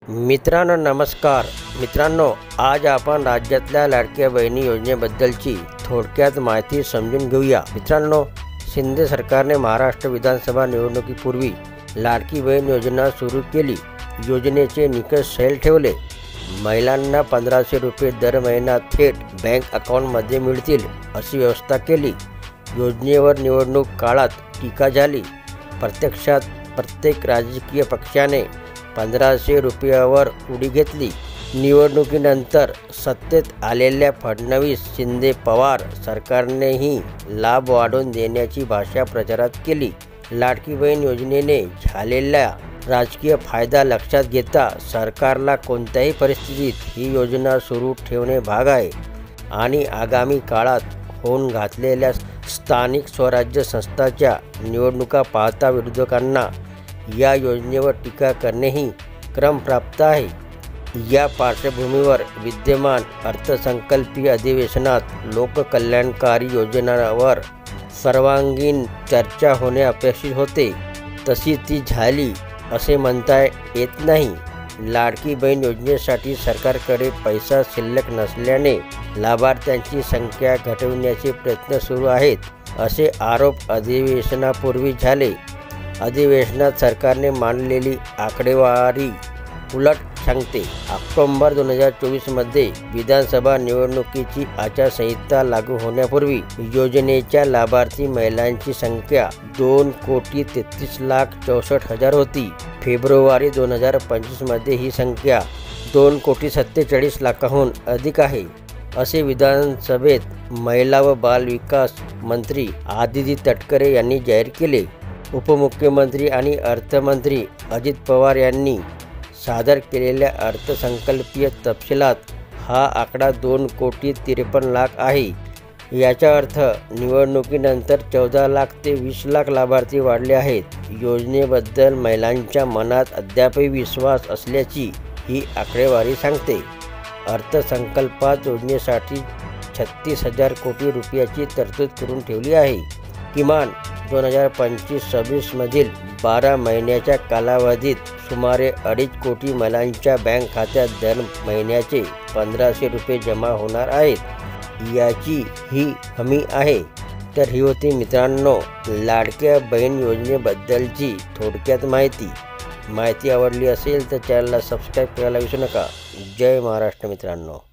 मित्रांनो नमस्कार मित्रांनो, आज आपण राज्यातल्या लाडक्या बहिणी योजनेबद्दलची थोडक्यात माहिती समजून घेऊया। मित्रांनो, शिंदे सरकारने महाराष्ट्र विधानसभा निवडणुकीपूर्वी लाडकी बहीण योजना सुरू केली। योजनेचे निकष सैल ठेवले। महिलांना 1500 रुपये दर महिना थेट बँक अकाउंटमध्ये मिळतील अशी व्यवस्था केली। योजनेवर निवडणूक काळात टीका झाली। प्रत्यक्षात प्रत्येक राजकीय पक्षाने 1500 रुपयावर उडी घेतली। निवडणुकीनंतर सत्तेत आलेल्या फडणवीस शिंदे पवार सरकारनेही लाभ वाढवून देण्याची भाषा प्रचारात केली। लाडकी बहीण योजनेने झालेला राजकीय फायदा लक्षात घेता सरकारला कोणत्याही परिस्थितीत ही योजना सुरू ठेवणे भाग आहे आणि आगामी काळात होऊन घातलेल्या स्थानिक स्वराज्य संस्थांच्या निवडणुका पाहता विरोधकांना या योजनेवर टीका करणेही क्रमप्राप्त आहे। या पार्श्वभूमीवर विद्यमान अर्थसंकल्पीय अधिवेशनात लोककल्याणकारी योजनांवर सर्वांगीण चर्चा होणे अपेक्षित होते, तशी ती झाली असे म्हणता येत नाही। लाडकी बहीण योजनेसाठी सरकारकडे पैसा शिल्लक नसल्याने लाभार्थ्यांची संख्या घटविण्याचे प्रयत्न सुरू आहेत, असे आरोप अधिवेशनापूर्वी झाले। अधिवेशनात सरकारने मांडलेली आकडेवारी उलट सांगते। ऑक्टोबर 2024 मध्ये विधानसभा निवडणुकीची आचारसंहिता लागू होण्यापूर्वी योजनेच्या लाभार्थी महिलांची संख्या 2,33,64,000 होती। फेब्रुवारी 2025 मध्ये ही संख्या 2,47,00,000 अधिक आहे, असे विधानसभेत महिला व बाल विकास मंत्री आदिती तटकरे यांनी जाहीर केले। उपमुख्यमंत्री आणि अर्थमंत्री अजित पवार यांनी सादर केलेल्या अर्थसंकल्पीय तपशिलात हा आकडा 2,53,00,000 आहे। याचा अर्थ निवडणुकीनंतर 14 लाख ते 20 लाख लाभार्थी वाढले आहेत। योजनेबद्दल महिलांच्या मनात अद्यापही विश्वास असल्याची ही आकडेवारी सांगते। अर्थसंकल्पात योजनेसाठी 36,000 कोटी रुपयाची तरतूद करून ठेवली आहे। किमान 2025-26 मधील 12 महिन्याच्या कालावधीत सुमारे 2.5 कोटी महिलांच्या बँक खात्यात दर महिन्याचे 1500 रुपये जमा होणार आहेत, याची ही हमी आहे। तर ही होती मित्रांनो लाडक्या बहीण योजनेबद्दलची थोडक्यात माहिती आवडली असेल तर चॅनलला सबस्क्राईब करायला विसरू नका। जय महाराष्ट्र मित्रांनो।